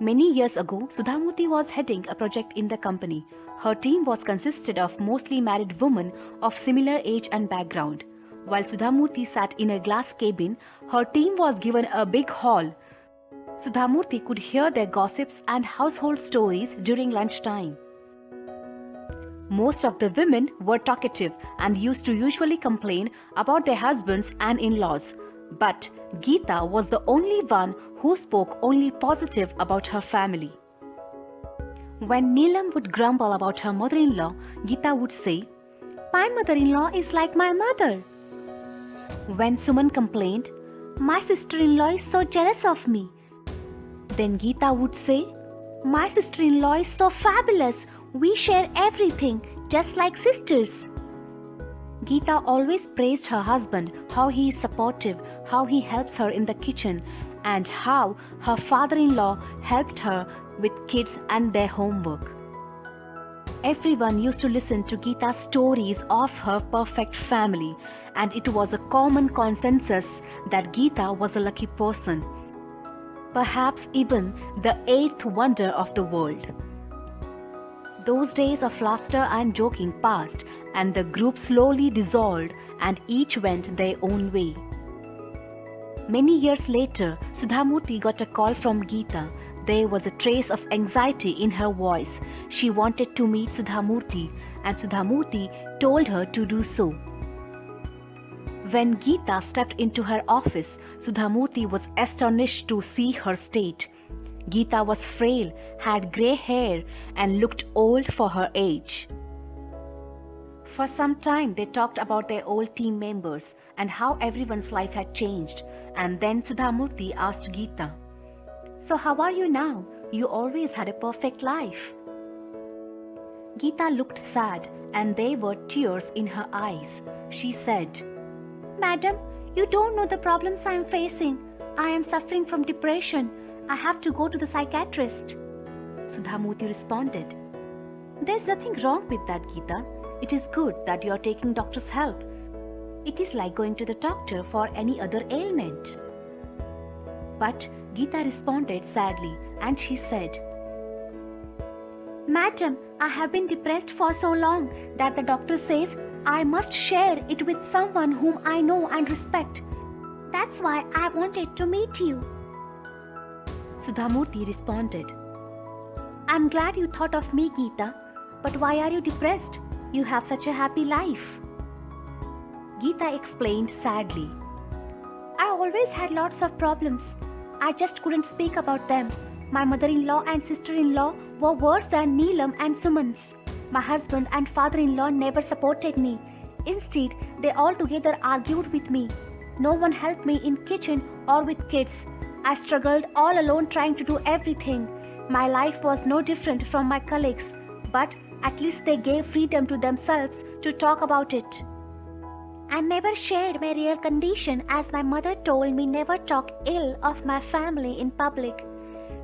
Many years ago, Sudha Murty was heading a project in the company. Her team was consisted of mostly married women of similar age and background. While Sudha Murty sat in a glass cabin, her team was given a big hall. Sudha Murty could hear their gossips and household stories during lunchtime. Most of the women were talkative and used to usually complain about their husbands and in-laws. But Geeta was the only one who spoke only positive about her family. When Neelam would grumble about her mother-in-law, Geeta would say, "My mother-in-law is like my mother." When Suman complained, "My sister-in-law is so jealous of me," then Geeta would say, "My sister-in-law is so fabulous. We share everything, just like sisters." Geeta always praised her husband, how he is supportive, how he helps her in the kitchen, and how her father-in-law helped her with kids and their homework. Everyone used to listen to Geeta's stories of her perfect family, and it was a common consensus that Geeta was a lucky person, perhaps even the eighth wonder of the world. Those days of laughter and joking passed, and the group slowly dissolved and each went their own way. Many years later, Sudha Murty got a call from Geeta. There was a trace of anxiety in her voice. She wanted to meet Sudha Murty, and Sudha Murty told her to do so. When Geeta stepped into her office, Sudha Murty was astonished to see her state. Geeta was frail, had grey hair, and looked old for her age. For some time, they talked about their old team members and how everyone's life had changed. And then Sudha Murty asked Geeta, "So how are you now? You always had a perfect life." Geeta looked sad, and there were tears in her eyes. She said, "Madam, you don't know the problems I am facing. I am suffering from depression. I have to go to the psychiatrist." Sudha Murty responded, "There's nothing wrong with that, Geeta. It is good that you are taking doctor's help. It is like going to the doctor for any other ailment." But Geeta responded sadly, and she said, "Madam, I have been depressed for so long that the doctor says I must share it with someone whom I know and respect. That's why I wanted to meet you." Sudha Murty responded, "I'm glad you thought of me, Geeta, but why are you depressed? You have such a happy life." Geeta explained sadly, "I always had lots of problems. I just couldn't speak about them. My mother-in-law and sister-in-law were worse than Neelam and Suman's. My husband and father-in-law never supported me. Instead, they all together argued with me. No one helped me in kitchen or with kids. I struggled all alone trying to do everything. My life was no different from my colleagues, but at least they gave freedom to themselves to talk about it. I never shared my real condition as my mother told me never talk ill of my family in public.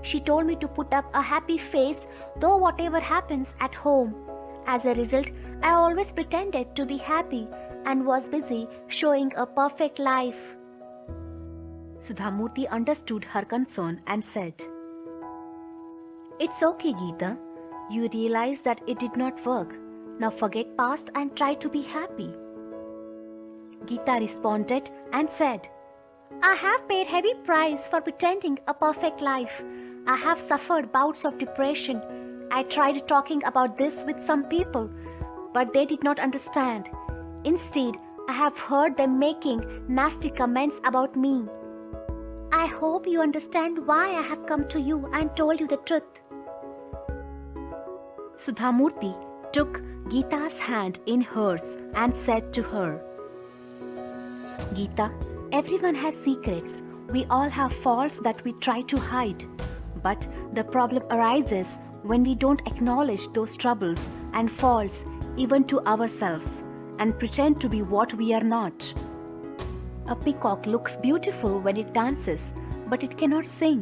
She told me to put up a happy face though whatever happens at home. As a result, I always pretended to be happy and was busy showing a perfect life." Sudha Murty understood her concern and said, "It's okay, Geeta. You realize that it did not work. Now forget past and try to be happy." Geeta responded and said, "I have paid heavy price for pretending a perfect life. I have suffered bouts of depression. I tried talking about this with some people, but they did not understand. Instead, I have heard them making nasty comments about me. I hope you understand why I have come to you and told you the truth." Sudha Murty took Geeta's hand in hers and said to her, "Geeta, everyone has secrets. We all have faults that we try to hide. But the problem arises when we don't acknowledge those troubles and faults even to ourselves and pretend to be what we are not. A peacock looks beautiful when it dances, but it cannot sing.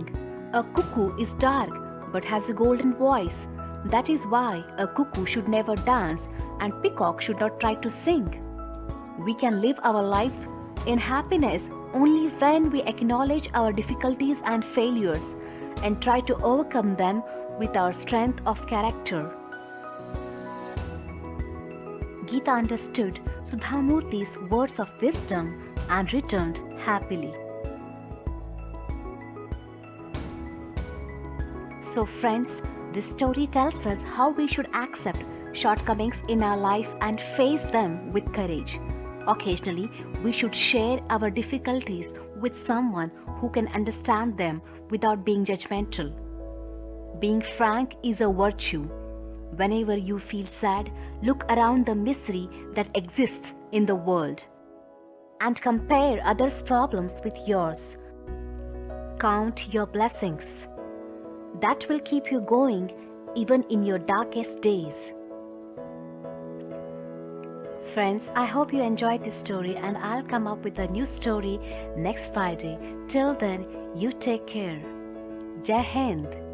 A cuckoo is dark but has a golden voice. That is why a cuckoo should never dance and peacock should not try to sing. We can live our life in happiness only when we acknowledge our difficulties and failures and try to overcome them with our strength of character. Geeta understood Sudha Murty's words of wisdom and returned happily. So friends, this story tells us how we should accept shortcomings in our life and face them with courage. Occasionally, we should share our difficulties with someone who can understand them without being judgmental. Being frank is a virtue. Whenever you feel sad, look around the misery that exists in the world and compare others' problems with yours. Count your blessings. That will keep you going even in your darkest days. Friends, I hope you enjoyed this story and I'll come up with a new story next Friday. Till then, you take care. Jai Hind.